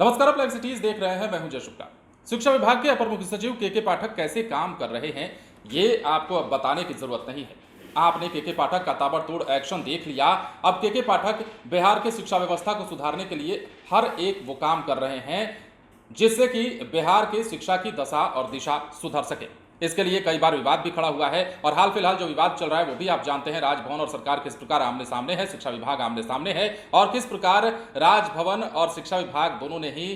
नमस्कार, आप live cities देख रहे हैं। मैं हूं जय शुक्ला। शिक्षा विभाग के अपर मुख्य सचिव के पाठक कैसे काम कर रहे हैं ये आपको अब बताने की जरूरत नहीं है। आपने के पाठक का ताबड़तोड़ एक्शन देख लिया। अब के पाठक बिहार के शिक्षा व्यवस्था को सुधारने के लिए हर एक वो काम कर रहे हैं जिससे कि बिहार की शिक्षा की दशा और दिशा सुधर सके। इसके लिए कई बार विवाद भी खड़ा हुआ है और हाल फिलहाल जो विवाद चल रहा है वो भी आप जानते हैं। राजभवन और सरकार किस प्रकार आमने सामने है, शिक्षा विभाग आमने सामने है और किस प्रकार राजभवन और शिक्षा विभाग दोनों ने ही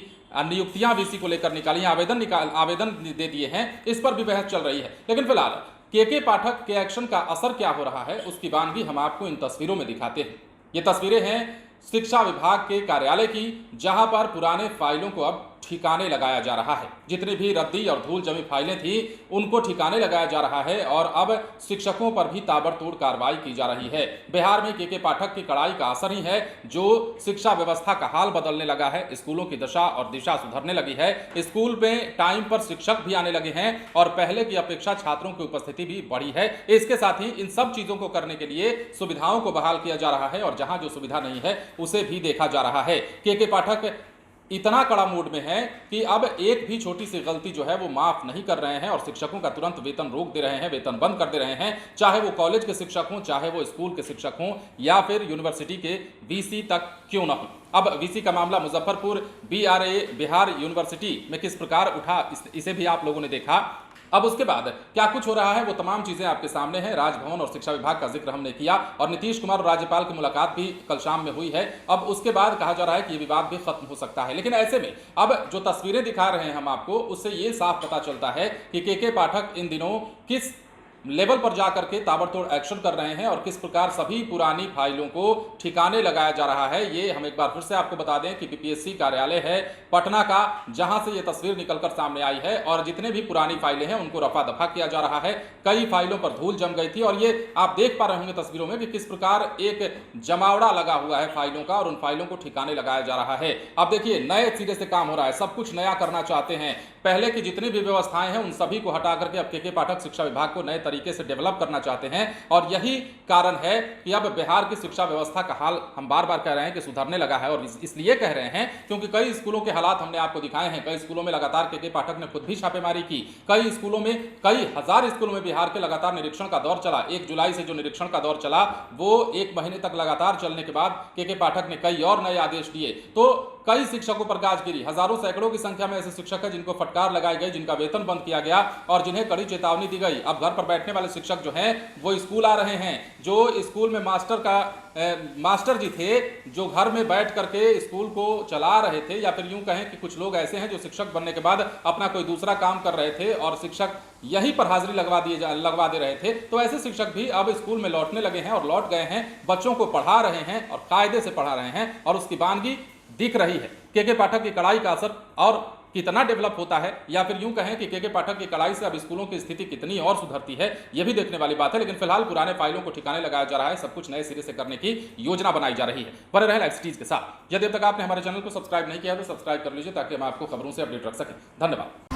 नियुक्तियां वीसी को लेकर निकाली, आवेदन दे दिए हैं। इस पर भी बहस चल रही है। लेकिन फिलहाल के पाठक के एक्शन का असर क्या हो रहा है उसकी बानगी हम आपको इन तस्वीरों में दिखाते हैं। ये तस्वीरें हैं शिक्षा विभाग के कार्यालय की, जहां पर पुराने फाइलों को अब ठिकाने लगाया जा रहा है। जितनी भी रद्दी और धूल जमी फाइलें थी उनको ठिकाने लगाया जा रहा है और अब शिक्षकों पर भी ताबड़तोड़ कार्रवाई की जा रही है। बिहार में के पाठक की कड़ाई का असर ही है जो शिक्षा व्यवस्था का हाल बदलने लगा है। स्कूलों की दशा और दिशा सुधरने लगी है। स्कूल में टाइम पर शिक्षक भी आने लगे हैं और पहले की अपेक्षा छात्रों की उपस्थिति भी बढ़ी है। इसके साथ ही इन सब चीजों को करने के लिए सुविधाओं को बहाल किया जा रहा है और जहां जो सुविधा नहीं है उसे भी देखा जा रहा है। के पाठक इतना कड़ा मूड में है कि अब एक भी छोटी सी गलती जो है वो माफ नहीं कर रहे हैं और शिक्षकों का तुरंत वेतन रोक दे रहे हैं, वेतन बंद कर दे रहे हैं। चाहे वो कॉलेज के शिक्षक हों, चाहे वो स्कूल के शिक्षक हों या फिर यूनिवर्सिटी के वीसी तक क्यों ना हो। अब वीसी का मामला मुजफ्फरपुर बीआरए बिहार यूनिवर्सिटी में किस प्रकार उठा इसे भी आप लोगों ने देखा। अब उसके बाद क्या कुछ हो रहा है वो तमाम चीजें आपके सामने हैं। राजभवन और शिक्षा विभाग का जिक्र हमने किया और नीतीश कुमार और राज्यपाल की मुलाकात भी कल शाम में हुई है। अब उसके बाद कहा जा रहा है कि ये विवाद भी खत्म हो सकता है। लेकिन ऐसे में अब जो तस्वीरें दिखा रहे हैं हम आपको, उससे ये साफ पता चलता है कि के पाठक इन दिनों किस लेवल पर जाकर के ताबड़तोड़ एक्शन कर रहे हैं और किस प्रकार सभी पुरानी फाइलों को ठिकाने लगाया जा रहा है। ये हम एक बार फिर से आपको बता दें कि बीपीएससी कार्यालय है पटना का, जहां से ये तस्वीर निकलकर सामने आई है और जितने भी पुरानी फाइलें हैं उनको रफा दफा किया जा रहा है। कई फाइलों पर धूल जम गई थी और ये आप देख पा रहे होंगे तस्वीरों में कि किस प्रकार एक जमावड़ा लगा हुआ है फाइलों का और उन फाइलों को ठिकाने लगाया जा रहा है। अब देखिए नए सिरे से काम हो रहा है, सब कुछ नया करना चाहते हैं। पहले की जितनी भी व्यवस्थाएं हैं उन सभी को हटा करके अब के पाठक शिक्षा विभाग को नए तरीके से डेवलप करना चाहते हैं और यही कारण है कि अब बिहार की शिक्षा व्यवस्था का हाल हम बार बार कह रहे हैं कि सुधरने लगा है। और इसलिए कह रहे हैं क्योंकि कई स्कूलों के हालात हमने आपको दिखाए हैं। कई स्कूलों में लगातार के पाठक ने खुद भी छापेमारी की। कई स्कूलों में, कई हजार स्कूलों में बिहार के लगातार निरीक्षण का दौर चला। 1 जुलाई से जो निरीक्षण का दौर चला वो 1 महीने तक लगातार चलने के बाद के पाठक ने कई और नए आदेश दिए तो कई शिक्षकों पर गाज गिरी। हजारों सैकड़ों की संख्या में ऐसे शिक्षक हैं जिनको फटकार लगाई गई, जिनका वेतन बंद किया गया और जिन्हें कड़ी चेतावनी दी गई। अब घर पर बैठने वाले शिक्षक जो हैं वो स्कूल आ रहे हैं। जो स्कूल में मास्टर जी थे जो घर में बैठ करके स्कूल को चला रहे थे, या फिर यूं कहें कि कुछ लोग ऐसे हैं जो शिक्षक बनने के बाद अपना कोई दूसरा काम कर रहे थे और शिक्षक यहीं पर हाजिरी लगवा दे रहे थे, तो ऐसे शिक्षक भी अब स्कूल में लौटने लगे हैं और लौट गए हैं, बच्चों को पढ़ा रहे हैं और कायदे से पढ़ा रहे हैं और उसकी बानगी दिख रही है। के पाठक की कड़ाई का असर और कितना डेवलप होता है, या फिर यूं कहें कि के पाठक की कड़ाई से अब स्कूलों की स्थिति कितनी और सुधरती है, यह भी देखने वाली बात है। लेकिन फिलहाल पुराने फाइलों को ठिकाने लगाया जा रहा है, सब कुछ नए सिरे से करने की योजना बनाई जा रही है। बने रहें लाइव सिटीज के साथ। यदि अब तक आपने हमारे चैनल को सब्सक्राइब नहीं किया तो सब्सक्राइब कर लीजिए ताकि हम आपको खबरों से अपडेट रख सकें। धन्यवाद।